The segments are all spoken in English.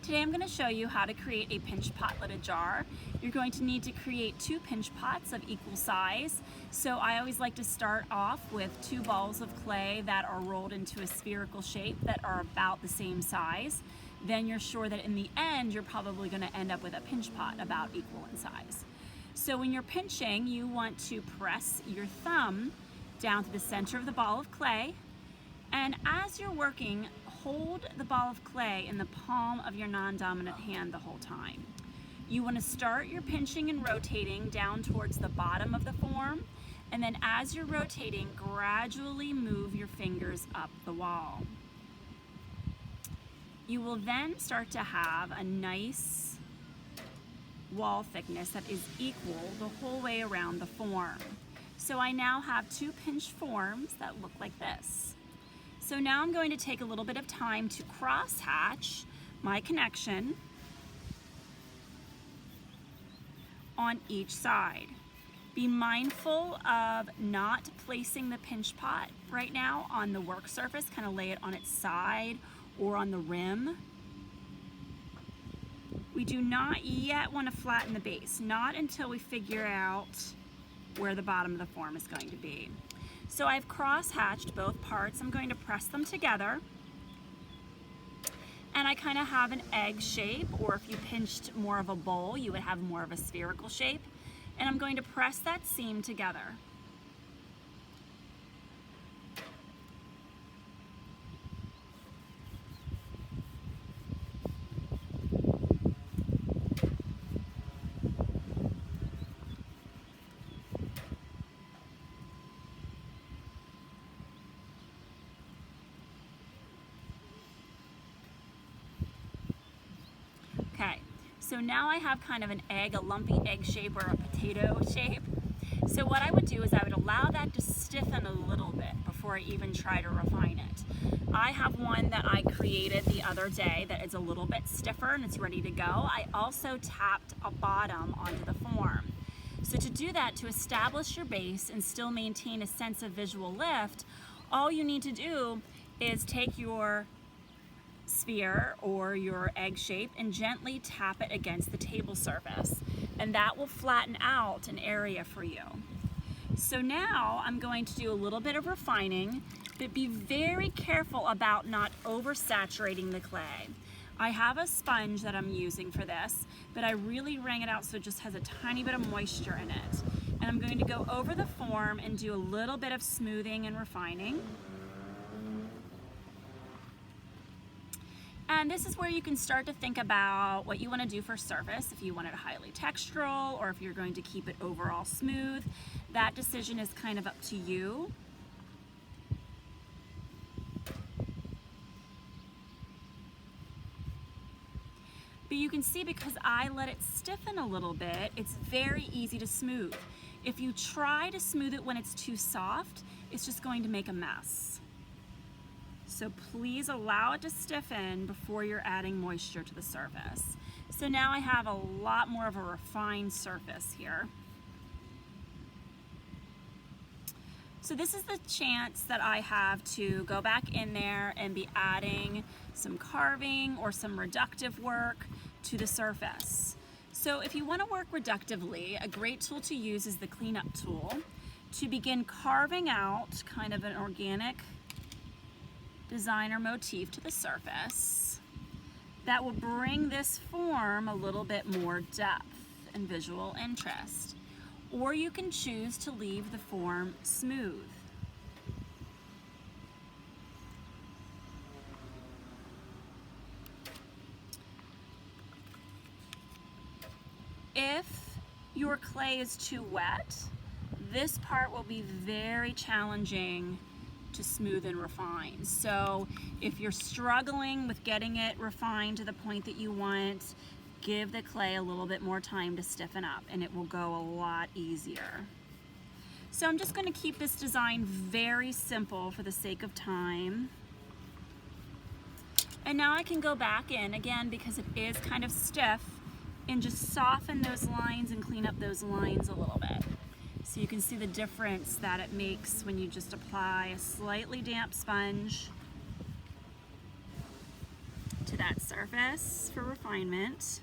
Today I'm going to show you how to create a pinch pot lidded jar. You're going to need to create 2 pinch pots of equal size. So I always like to start off with 2 balls of clay that are rolled into a spherical shape that are about the same size. Then you're sure that in the end you're probably going to end up with a pinch pot about equal in size. So when you're pinching, you want to press your thumb down to the center of the ball of clay, and as you're working, hold the ball of clay in the palm of your non-dominant hand the whole time. You want to start your pinching and rotating down towards the bottom of the form, and then as you're rotating, gradually move your fingers up the wall. You will then start to have a nice wall thickness that is equal the whole way around the form. So I now have 2 pinch forms that look like this. So now I'm going to take a little bit of time to cross hatch my connection on each side. Be mindful of not placing the pinch pot right now on the work surface, kind of lay it on its side or on the rim. We do not yet want to flatten the base, not until we figure out where the bottom of the form is going to be. So I've cross-hatched both parts. I'm going to press them together. And I kind of have an egg shape, or if you pinched more of a bowl, you would have more of a spherical shape. And I'm going to press that seam together. Okay, so now I have kind of an egg, a lumpy egg shape or a potato shape. So what I would do is I would allow that to stiffen a little bit before I even try to refine it. I have one that I created the other day that is a little bit stiffer and it's ready to go. I also tapped a bottom onto the form. So to do that, to establish your base and still maintain a sense of visual lift, all you need to do is take your sphere or your egg shape and gently tap it against the table surface, and that will flatten out an area for you. So now I'm going to do a little bit of refining, but be very careful about not oversaturating the clay. I have a sponge that I'm using for this, but I really wring it out so it just has a tiny bit of moisture in it. And I'm going to go over the form and do a little bit of smoothing and refining. And this is where you can start to think about what you want to do for surface, if you want it highly textural or if you're going to keep it overall smooth. That decision is kind of up to you. But you can see, because I let it stiffen a little bit, it's very easy to smooth. If you try to smooth it when it's too soft, it's just going to make a mess. So please allow it to stiffen before you're adding moisture to the surface. So now I have a lot more of a refined surface here. So this is the chance that I have to go back in there and be adding some carving or some reductive work to the surface. So if you want to work reductively, a great tool to use is the cleanup tool to begin carving out kind of an organic designer motif to the surface that will bring this form a little bit more depth and visual interest. Or you can choose to leave the form smooth. If your clay is too wet, this part will be very challenging to smooth and refine. So if you're struggling with getting it refined to the point that you want, give the clay a little bit more time to stiffen up and it will go a lot easier. So I'm just going to keep this design very simple for the sake of time. And now I can go back in again, because it is kind of stiff, and just soften those lines and clean up those lines a little bit. So you can see the difference that it makes when you just apply a slightly damp sponge to that surface for refinement.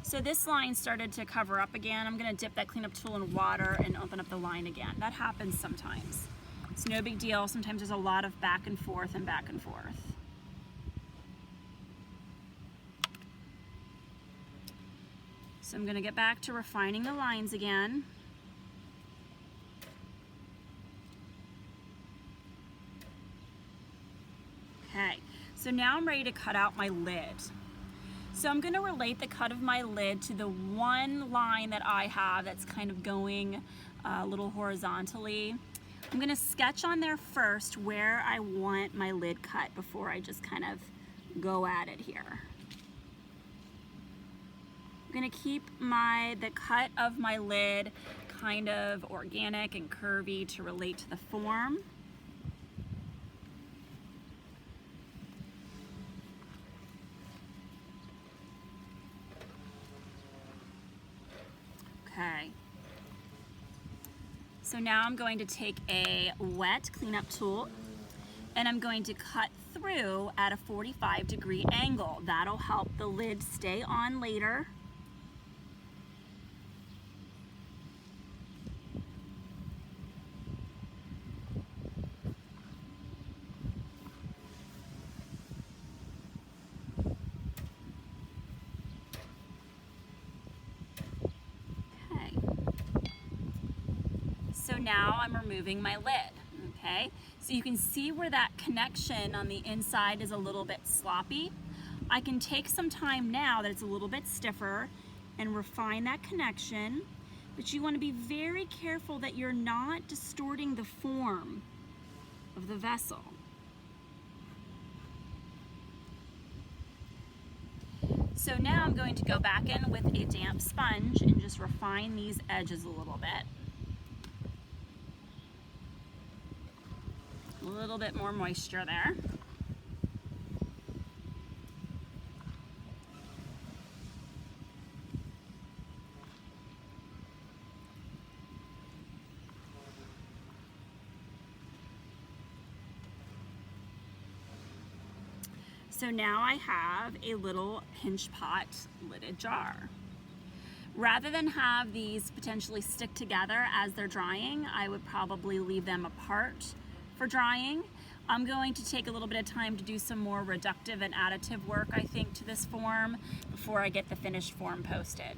So this line started to cover up again. I'm going to dip that cleanup tool in water and open up the line again. That happens sometimes. It's no big deal. Sometimes there's a lot of back and forth and back and forth. So I'm going to get back to refining the lines again. Okay, so now I'm ready to cut out my lid. So I'm going to relate the cut of my lid to the one line that I have that's kind of going a little horizontally. I'm going to sketch on there first where I want my lid cut before I just kind of go at it here. I'm going to keep the cut of my lid kind of organic and curvy to relate to the form. Okay, so now I'm going to take a wet cleanup tool and I'm going to cut through at a 45-degree angle. That'll help the lid stay on later. So now I'm removing my lid, okay? So you can see where that connection on the inside is a little bit sloppy. I can take some time now that it's a little bit stiffer and refine that connection, but you want to be very careful that you're not distorting the form of the vessel. So now I'm going to go back in with a damp sponge and just refine these edges a little bit. A little bit more moisture there. So now I have a little pinch pot lidded jar. Rather than have these potentially stick together as they're drying, I would probably leave them apart for drying. I'm going to take a little bit of time to do some more reductive and additive work, I think, to this form before I get the finished form posted.